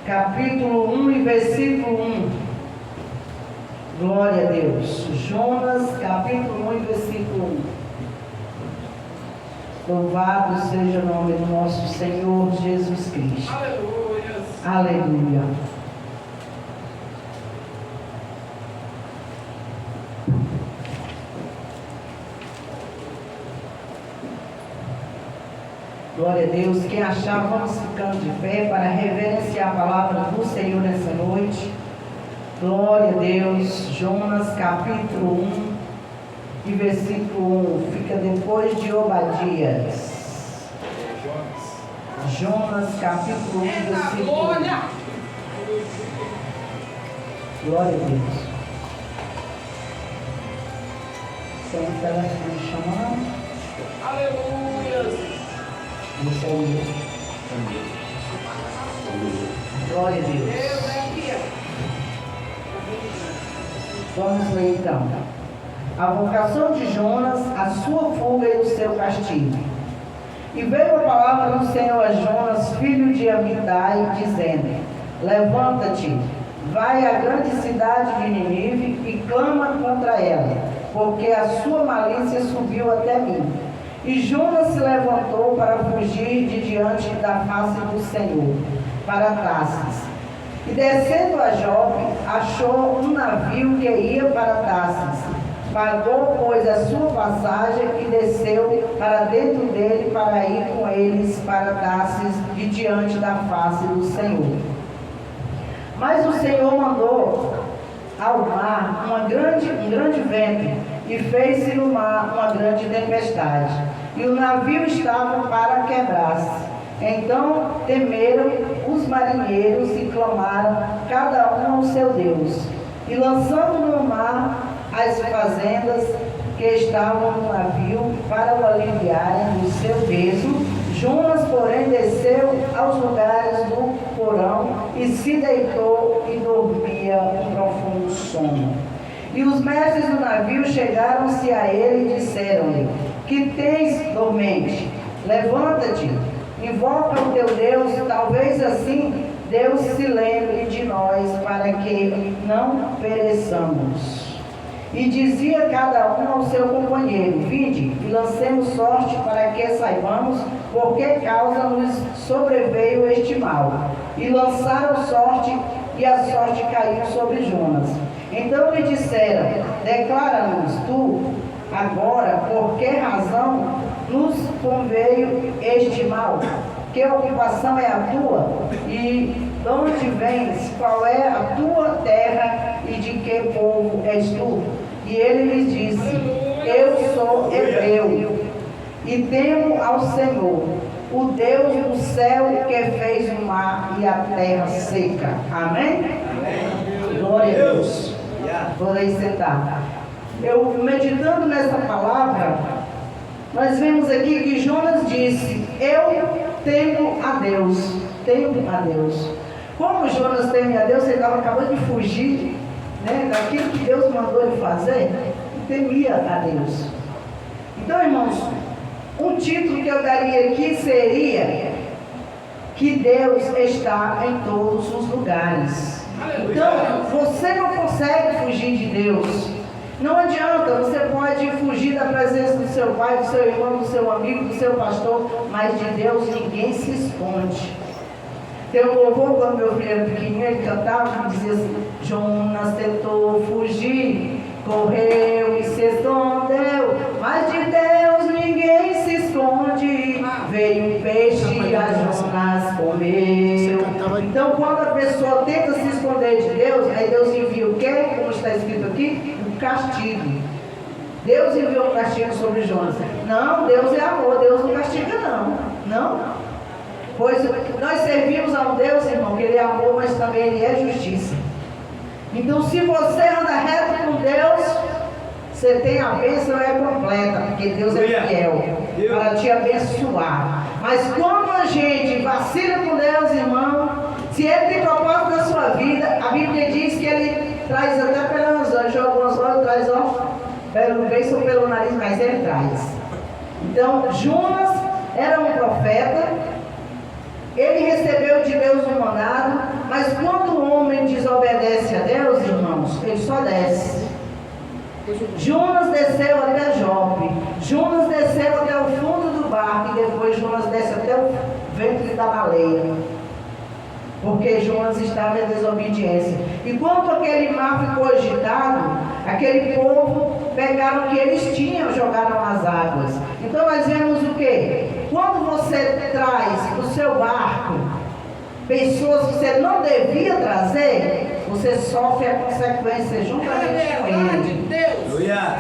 capítulo 1 e versículo 1. Glória a Deus. Jonas, capítulo 1 e versículo 1. Louvado seja o nome do nosso Senhor Jesus Cristo. Aleluia. Aleluia. Glória a Deus. Quem achar, vamos ficando de pé para reverenciar a palavra do Senhor nessa noite. Glória a Deus. Jonas capítulo 1 e versículo 1. Fica depois de Obadias. Jonas capítulo 1 e versículo 1. Glória a Deus. Tem um telefone chamando. Aleluia. Isso aí. Glória a Deus. Vamos ler então. A vocação de Jonas, a sua fuga e o seu castigo. E veio a palavra do Senhor a Jonas, filho de Amitai, dizendo: levanta-te, vai à grande cidade de Nínive e clama contra ela, porque a sua malícia subiu até mim. E Jonas se levantou para fugir de diante da face do Senhor, para Tarsis. E descendo a Jope, achou um navio que ia para Tarsis. Pagou, pois, a sua passagem e desceu para dentro dele para ir com eles para Tarsis de diante da face do Senhor. Mas o Senhor mandou ao mar um grande vento, e fez-se no mar uma grande tempestade, e o navio estava para quebrar-se. Então temeram os marinheiros e clamaram cada um ao seu Deus, e lançando no mar as fazendas que estavam no navio para o aliviarem do seu peso, Jonas, porém, desceu aos lugares do porão e se deitou e dormia um profundo sono. E os mestres do navio chegaram-se a ele e disseram-lhe: que tens, dormente? Levanta-te, invoca o teu Deus, talvez assim Deus se lembre de nós, para que não pereçamos. E dizia cada um ao seu companheiro: vinde e lancemos sorte, para que saibamos por que causa nos sobreveio este mal. E lançaram sorte, e a sorte caiu sobre Jonas. Então lhe disseram: declara-nos tu agora por que razão nos conveio este mal? Que ocupação é a tua? E de onde vens? Qual é a tua terra? E de que povo és tu? E ele lhes disse: eu sou hebreu e temo ao Senhor, o Deus do céu, que fez o mar e a terra seca. Amém? Amém. Glória a Deus. Podem sentar. Eu, meditando nessa palavra, nós vemos aqui que Jonas disse: eu temo a Deus. Temo a Deus. Como Jonas teme a Deus, ele estava acabando de fugir, né, daquilo que Deus mandou ele fazer, e temia a Deus. Então, irmãos, um título que eu daria aqui seria: que Deus está em todos os lugares. Então, você não consegue fugir de Deus. Não adianta, você pode fugir da presença do seu pai, do seu irmão, do seu amigo, do seu pastor, mas de Deus ninguém se esconde. Tem um louvor, quando meu filho era pequenininho, ele cantava e dizia assim: Jonas tentou fugir, correu e se escondeu, mas de Deus ninguém se esconde. Veio um peixe e a Jonas comeu. Então, quando a pessoa tenta se esconder de Deus, aí Deus envia o quê? Como está escrito aqui? Um castigo. Deus enviou um castigo sobre Jonas. Não, Deus é amor, Deus não castiga não. Não. Pois nós servimos a um Deus, irmão, que Ele é amor, mas também Ele é justiça. Então, se você anda reto com Deus, você tem a bênção é completa, porque Deus é fiel para te abençoar. Mas quando a gente vacila com Deus, irmão, se Ele tem propósito na sua vida, a Bíblia diz que Ele traz até pelos olhos, alguns olhos traz, pelo beijo ou pelo nariz, mas Ele traz. Então, Jonas era um profeta. Ele recebeu de Deus um mandado, mas só desce. Jonas desceu até Jope. Jonas desceu até o fundo do barco e depois Jonas desce até o ventre da baleia. Porque Jonas estava em desobediência. E quando aquele mar ficou agitado, aquele povo pegaram o que eles tinham, jogaram nas águas. Então nós vemos o quê? Quando você traz para o seu barco pessoas que você não devia trazer, você sofre a consequência juntamente com ele.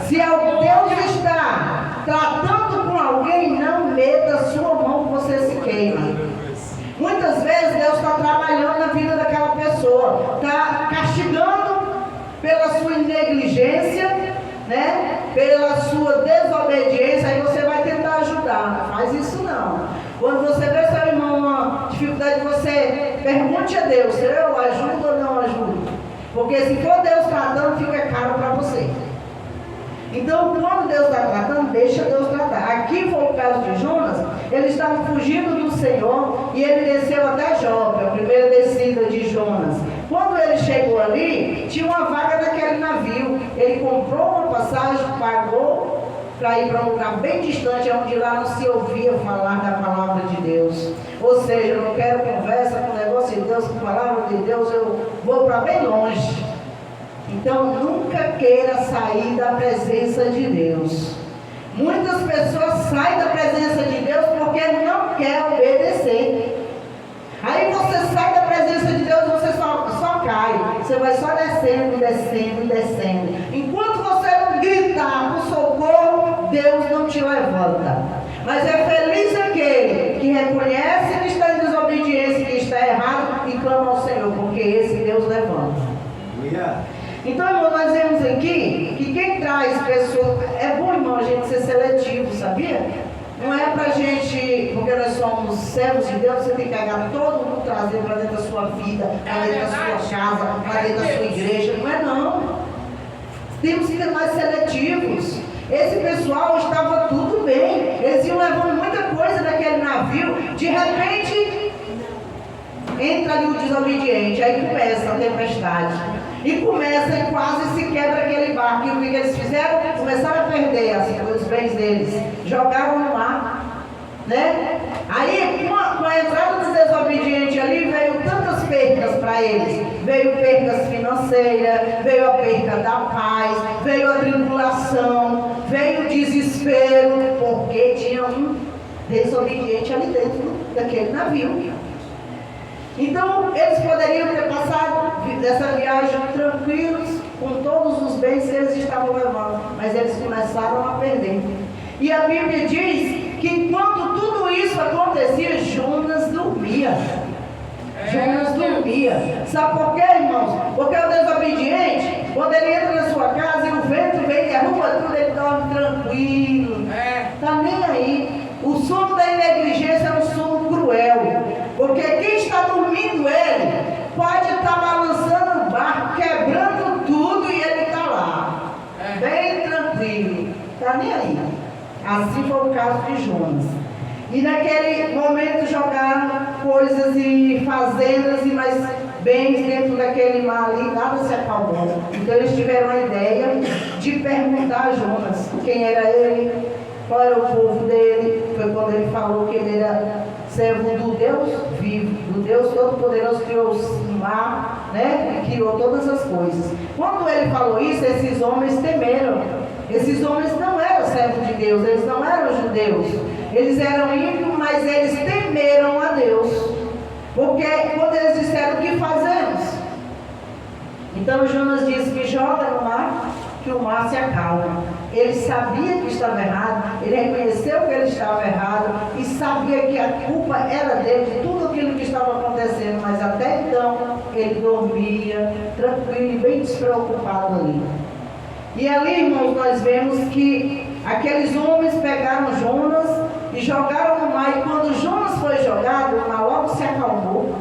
Se Deus está tratando com alguém, não meta a sua mão que você se queima. Muitas vezes Deus está trabalhando na vida daquela pessoa, está castigando pela sua negligência, né? Pela sua desobediência, aí você vai tentar ajudar. Não faz isso não. Quando você vê seu irmão uma dificuldade, você pergunte a Deus, eu ajudo ou não ajudo? Porque se for Deus tratando, fica caro para você. Então, quando Deus está tratando, deixa Deus tratar. Aqui foi o caso de Jonas. Ele estava fugindo do Senhor e ele desceu até Jope, a primeira descida de Jonas. Quando ele chegou ali, tinha uma vaga naquele navio. Ele comprou uma passagem, pagou para ir para um lugar bem distante, onde lá não se ouvia falar da palavra de Deus. Ou seja, eu não quero conversa com o negócio de Deus, com a palavra de Deus, eu vou para bem longe. Então, nunca queira sair da presença de Deus. Muitas pessoas saem da presença de Deus porque não quer obedecer. Aí você sai da presença de Deus, você só cai. Você vai só descendo, descendo, descendo. Enquanto você não gritar por socorro, Deus não te levanta. Mas é feliz aquele que reconhece que está em desobediência, que está errado e clama ao Senhor, porque esse Deus levanta. Então, irmão, nós vemos aqui que quem traz pessoas... É bom, irmão, a gente ser seletivo, sabia? Não é pra gente, porque nós somos servos de Deus, você tem que pegar todo mundo, trazer para dentro da sua vida, para dentro da sua casa, para dentro da sua igreja. Não é não. Temos que ser mais seletivos. Esse pessoal estava tudo bem. Eles iam levando muita coisa daquele navio. De repente, entra ali o desobediente. Aí começa a tempestade. E começa e quase se quebra aquele barco. E o que eles fizeram? Começaram a perder os bens deles. Jogaram no mar. Né? Aí, com a entrada dos desobedientes ali, veio tantas percas para eles. Veio percas financeiras, veio a perca da paz, veio a tribulação, veio o desespero, porque tinha um desobediente ali dentro daquele navio. Então, eles poderiam ter passado dessa viagem tranquilos, com todos os bens que eles estavam levando, mas eles começaram a perder. E a Bíblia diz que enquanto tudo isso acontecia, Jonas dormia. Jonas dormia. Sabe por quê, irmãos? Porque o desobediente, quando ele entra na sua casa e o vento vem e derruba tudo, ele dorme tranquilo. Está nem aí. O sono da negligência é um sono cruel. Porque quem está dormindo, ele pode estar balançando o barco, quebrando tudo e ele está lá. Bem tranquilo. Está nem aí. Assim foi o caso de Jonas. E naquele momento jogaram coisas e fazendas e mais bens dentro daquele mar ali, nada se acalmou. Então eles tiveram a ideia de perguntar a Jonas quem era ele, qual era o povo dele. Foi quando ele falou que ele era servo do Deus vivo, do Deus Todo-Poderoso, criou o mar, né? E criou todas as coisas. Quando ele falou isso, esses homens temeram. Esses homens não eram servos de Deus, eles não eram judeus. Eles eram ímpios, mas eles temeram a Deus. Porque quando eles disseram, o que fazemos? Então Jonas disse que joga no mar, que o mar se acalma. Ele sabia que estava errado, ele reconheceu que ele estava errado e sabia que a culpa era dele, de tudo aquilo que estava acontecendo, mas até então ele dormia tranquilo e bem despreocupado ali. E ali, irmãos, nós vemos que aqueles homens pegaram Jonas e jogaram no mar, e quando Jonas foi jogado, o mar logo se acalmou.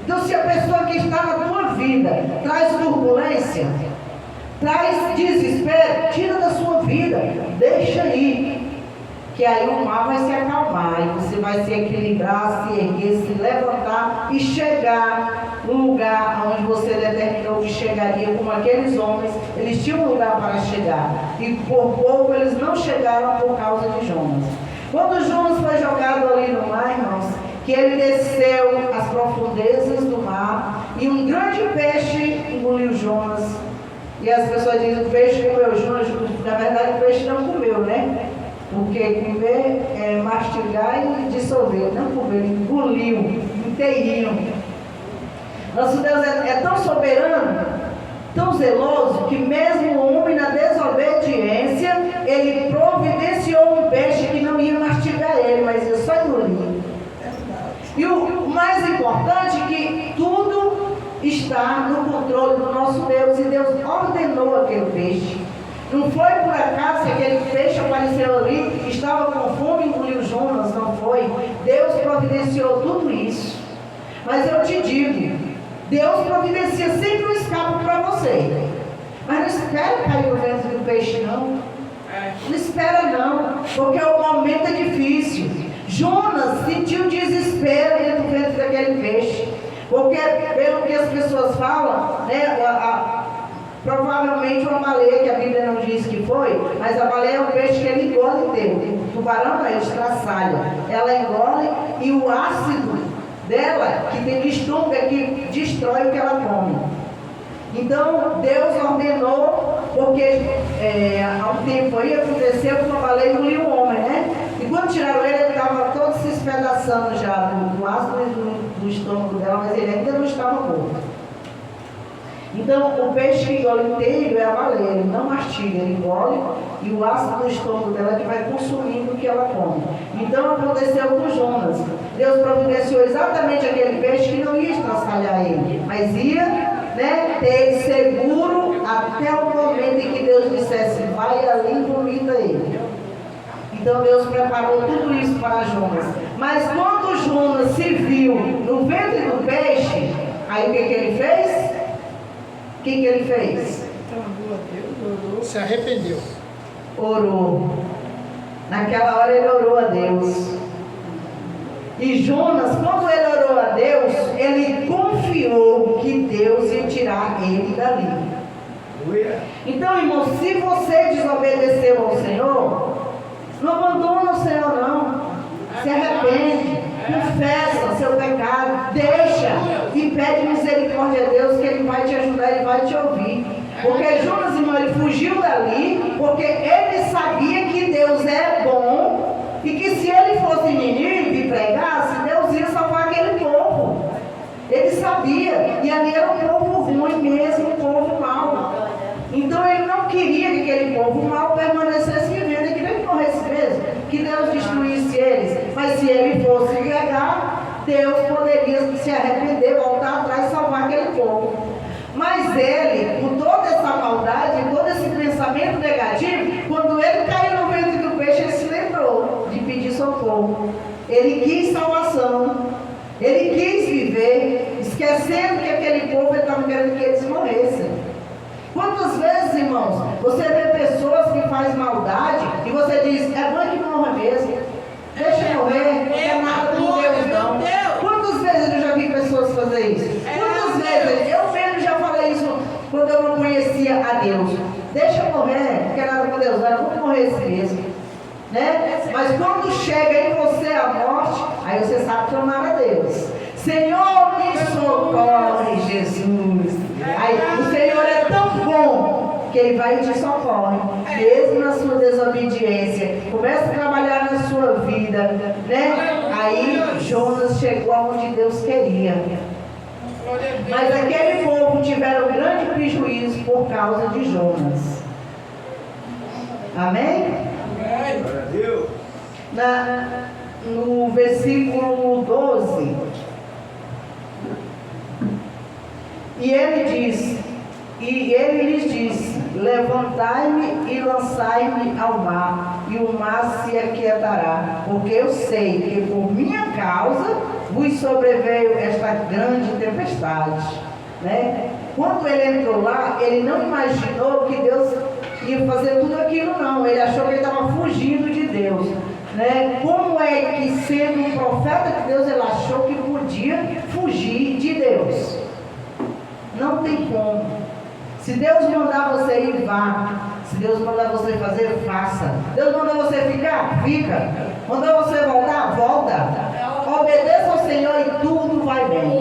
Então, se a pessoa que está na tua vida traz turbulência, traz desespero, tira da sua vida, deixa ir. que aí o mar vai se acalmar e você vai se equilibrar, se erguer, se levantar e chegar no lugar onde você determinou que chegaria, como aqueles homens, eles tinham um lugar para chegar e por pouco eles não chegaram por causa de Jonas. Quando Jonas foi jogado ali no mar, irmãos, que ele desceu às profundezas do mar e um grande peixe engoliu Jonas. E as pessoas dizem que o peixe comeu Jonas, na verdade o peixe não comeu, né? Porque comer é mastigar e dissolver, não comer, ele engoliu inteirinho. Nosso Deus é tão soberano, tão zeloso, que mesmo o homem na desobediência, ele providenciou um peixe que não ia mastigar ele, mas ia só engolir. E o mais importante é que tudo está no controle do nosso Deus, e Deus ordenou aquele peixe. Não foi por acaso que aquele peixe apareceu ali, estava com fome e engoliu Jonas, não foi. Deus providenciou tudo isso. Mas eu te digo, Deus providencia sempre um escape para você. Mas não espera cair no ventre do peixe, não. Não espera não, porque o momento é difícil. Jonas sentiu desespero dentro do ventre daquele peixe. Porque, pelo que as pessoas falam, né, provavelmente uma baleia, que a Bíblia não diz que foi, mas a baleia é um peixe que ele engole inteiro. O tubarão não, ele estraçalha. Ela engole e o ácido dela, que tem no estômago, é que destrói o que ela come. Então, Deus ordenou, porque há um tempo aí aconteceu que uma baleia engoliu um homem, né? E quando tiraram ele estava todo se espedaçando já do ácido do estômago dela, mas ele ainda não estava morto. Então, o peixe que engole inteiro é a baleia, ele não mastiga, ele engole e o ácido do estômago dela que vai consumindo o que ela come. Então, aconteceu com Jonas. Deus providenciou exatamente aquele peixe que não ia estraçalhar ele, mas ia, né, ter ele seguro até o momento em que Deus dissesse, vai ali e vomita ele. Então, Deus preparou tudo isso para Jonas. Mas quando Jonas se viu no ventre do peixe, aí o que ele fez? O que ele fez? Se arrependeu. Orou. Naquela hora ele orou a Deus. E Jonas, quando ele orou a Deus, ele confiou que Deus ia tirar ele dali. Então, irmão, se você desobedeceu ao Senhor, não abandona o Senhor não. Se arrepende, confessa seu pecado, deixa e pede misericórdia a Deus, que Ele vai te ajudar, Ele vai te ouvir. Porque Jonas, irmão, ele fugiu dali porque ele sabia que Deus é bom e que se ele fosse Nínive e pregasse, Deus ia salvar aquele povo. Ele sabia, e ali era um povo ruim mesmo, um povo mau. Então ele não queria que aquele povo mau permanecesse vivendo, ele queria que morresse mesmo, que Deus destruísse eles. Mas se ele fosse pregar, Deus poderia se arrepender, voltar atrás e salvar aquele povo. Mas ele, com toda essa maldade, todo esse pensamento negativo, quando ele caiu no ventre do peixe, ele se lembrou de pedir socorro. Ele quis salvação, ele quis viver, esquecendo que aquele povo estava querendo que eles morressem. Quantas vezes, irmãos, você vê pessoas que fazem maldade e você diz, é bom que morra mesmo, deixa morrer, não é nada com Deus não. Quantas vezes eu já vi pessoas fazer isso? Quantas vezes? Eu mesmo já falei isso quando eu não conhecia a Deus. Deixa morrer, não quer nada com Deus não, eu vou morrer assim mesmo. Né? Mas quando chega em você a morte, aí você sabe clamar a Deus. Senhor, me socorre, Jesus. Aí o Senhor é tão bom que Ele vai e te socorre, mesmo na sua desobediência. Começa a trabalhar na sua vida, né? Aí Jonas chegou aonde Deus queria. Mas aquele povo tiveram grande prejuízo por causa de Jonas. Amém? No versículo 12, e ele lhes disse, levantai-me e lançai-me ao mar, e o mar se aquietará, porque eu sei que por minha causa vos sobreveio esta grande tempestade. Né? Quando ele entrou lá, ele não imaginou que Deus ia fazer tudo aquilo não, ele achou que ele estava fugindo de Deus. né? Como é que, sendo um profeta de Deus, ele achou que podia fugir de Deus? Não tem como. Se Deus mandar você ir, vá. Se Deus mandar você fazer, faça. Deus manda você ficar, fica. Mandou você voltar, volta. Obedeça ao Senhor e tudo vai bem.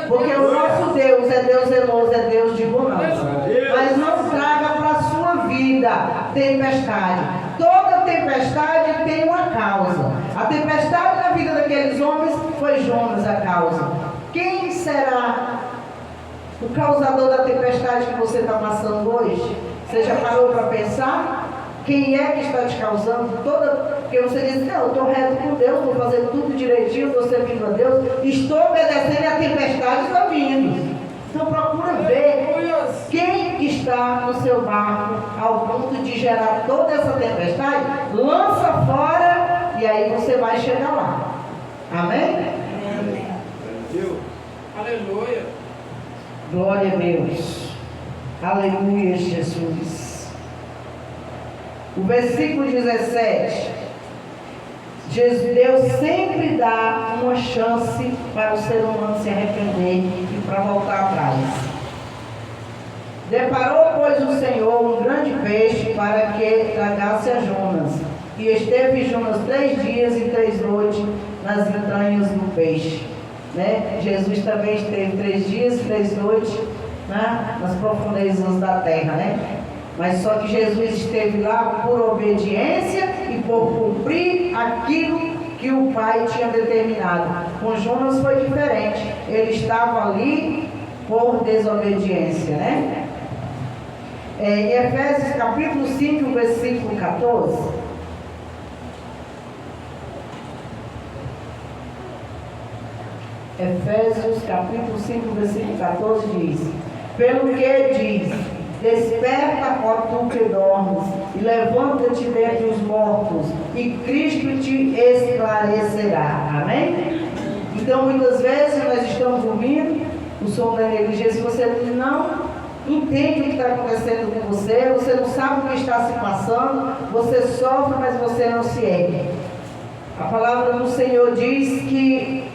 Porque o nosso Deus é Deus zeloso, é Deus de bonança. Mas não traga para a sua vida tempestade. Toda tempestade tem uma causa. A tempestade na vida daqueles homens foi Jonas a causa. Quem será o causador da tempestade que você está passando hoje? Você já parou para pensar? Quem é que está te causando porque você diz, não, eu estou reto com Deus, estou fazendo tudo direitinho, estou servindo a Deus, estou obedecendo e a tempestade está vindo. Então procura ver quem está no seu barco ao ponto de gerar toda essa tempestade, lança fora e aí você vai chegar lá. Amém? Aleluia. Glória a Deus. Aleluia, Jesus. O versículo 17. Deus sempre dá uma chance para o ser humano se arrepender e para voltar atrás. Deparou, pois, o Senhor um grande peixe para que tragasse a Jonas. E esteve Jonas 3 dias e 3 noites nas entranhas do peixe. Né? Jesus também esteve 3 dias e 3 noites nas profundezas da terra, né? Mas só que Jesus esteve lá por obediência e por cumprir aquilo que o Pai tinha determinado. Com Jonas foi diferente. Ele estava ali por desobediência, né? Em Efésios capítulo 5, versículo 14. Efésios capítulo 5, versículo 14 diz: pelo que diz, desperta, ó tu que dormes, e levanta-te dentre os mortos, e Cristo te esclarecerá. Amém? Então, muitas vezes nós estamos dormindo, o som da negligência, você não entende o que está acontecendo com você, você não sabe o que está se passando, você sofre, mas você não se ergue. A palavra do Senhor diz que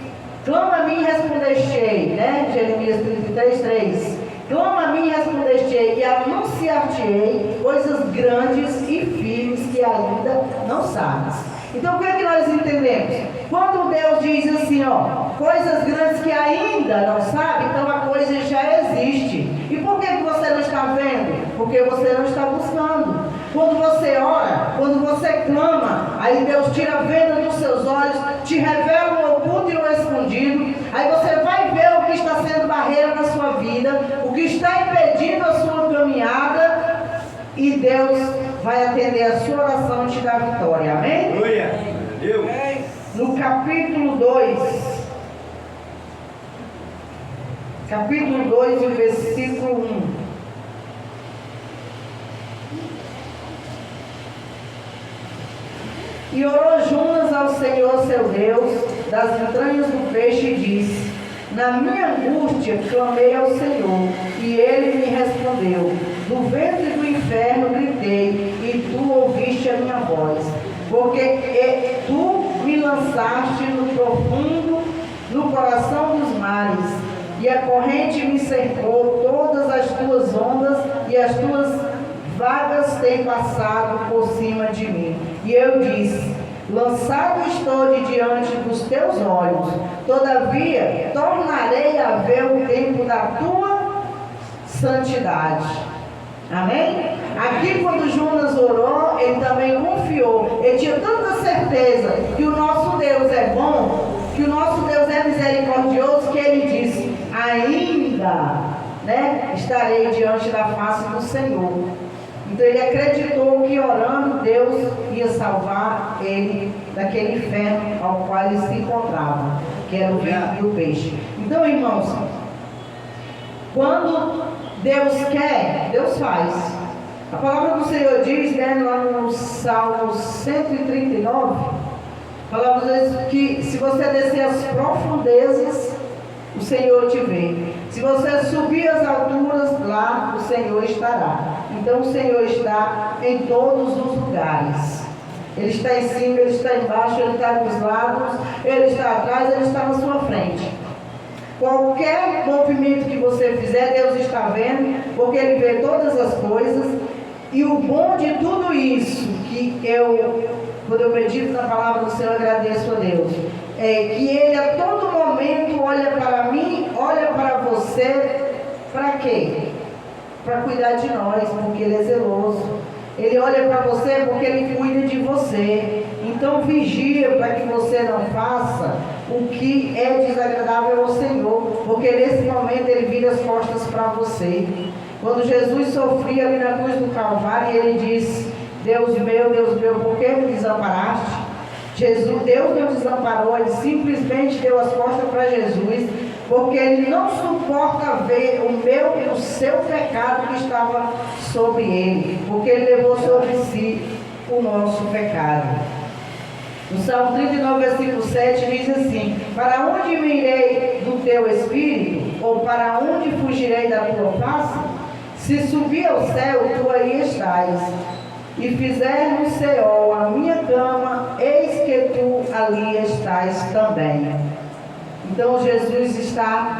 clama a mim e respondeste-ei, né? Jeremias 33, 3. Clama a mim e respondeste-ei, e anunciar-te-ei coisas grandes e firmes que ainda não sabes. Então o que é que nós entendemos? Quando Deus diz assim, ó, coisas grandes que ainda não sabe, então a coisa já existe. E por que você não está vendo? Porque você não está buscando. Quando você ora, quando você clama, aí Deus tira a venda dos seus olhos, te revela o oculto e o escondido. Aí você vai ver o que está sendo barreira na sua vida, o que está impedindo a sua caminhada, e Deus vai atender a sua oração e te dar vitória. Amém? Aleluia. No capítulo 2, o versículo 1. E orou Jonas ao Senhor seu Deus das entranhas do peixe e disse: na minha angústia clamei ao Senhor, e ele me respondeu. Do ventre do inferno gritei, e tu ouviste a minha voz. Porque tu me lançaste no profundo, no coração dos mares, e a corrente me cercou, todas as tuas ondas e as tuas vagas têm passado por cima de mim. E eu disse: lançado estou de diante dos teus olhos, todavia tornarei a ver o tempo da tua santidade. Amém? Aqui quando Jonas orou, ele também confiou, ele tinha tanta certeza que o nosso Deus é bom, que o nosso Deus é misericordioso, que ele disse: ainda, né, estarei diante da face do Senhor. Então ele acreditou que orando Deus ia salvar ele daquele inferno ao qual ele se encontrava, que era o ventre do peixe. Então, irmãos, quando Deus quer, Deus faz. A palavra do Senhor diz, né, lá no Salmo 139, a palavra diz que se você descer as profundezas, o Senhor te vê. Se você subir as alturas, lá o Senhor estará. Então o Senhor está em todos os lugares. Ele está em cima, Ele está embaixo, Ele está dos lados, Ele está atrás, Ele está na sua frente. Qualquer movimento que você fizer, Deus está vendo, porque Ele vê todas as coisas. E o bom de tudo isso, que quando eu medito na palavra do Senhor, agradeço a Deus, é que Ele a todo momento olha para mim, olha para você, para quê? Para cuidar de nós, porque Ele é zeloso. Ele olha para você porque Ele cuida de você. Então vigia para que você não faça o que é desagradável ao Senhor, porque nesse momento Ele vira as costas para você. Quando Jesus sofria ali na cruz do Calvário, Ele disse: Deus meu, por que me desamparaste? Deus não desamparou, Ele simplesmente deu as costas para Jesus, porque Ele não suporta ver o meu e o seu pecado que estava sobre Ele, porque Ele levou sobre si o nosso pecado. No Salmo 39, versículo 7 diz assim: para onde me irei do teu espírito? Ou para onde fugirei da tua face? Se subir ao céu, tu aí estás, e fizer no Seol a minha cama, eis que tu ali estás também. Então Deus está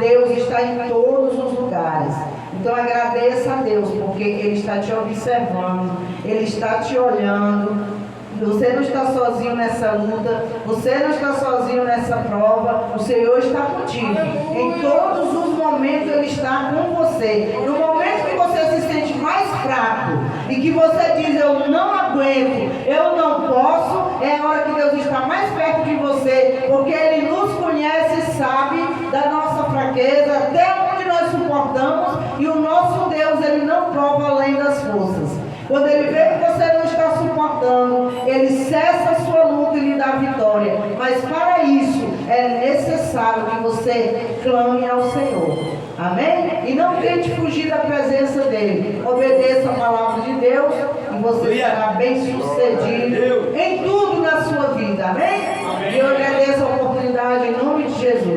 em todos os lugares. Então agradeça a Deus, porque Ele está te observando, Ele está te olhando. Você não está sozinho nessa luta, você não está sozinho nessa prova, o Senhor está contigo. Em todos os momentos Ele está com você. No momento que você se sente mais fraco e que você diz: eu não aguento, eu não posso, é a hora que Deus está mais perto de você, porque Ele nos conhece e sabe da nossa fraqueza, até onde nós suportamos, e o nosso Deus, Ele não prova além das forças. Quando Ele vê que você não está suportando, Ele cessa a sua luta e lhe dá vitória. Mas para isso, é necessário que você clame ao Senhor. Amém? E não tente fugir da presença dEle. Obedeça a palavra de Deus e você será bem sucedido em tudo na sua vida. Amém? E eu agradeço a oportunidade em nome de Jesus.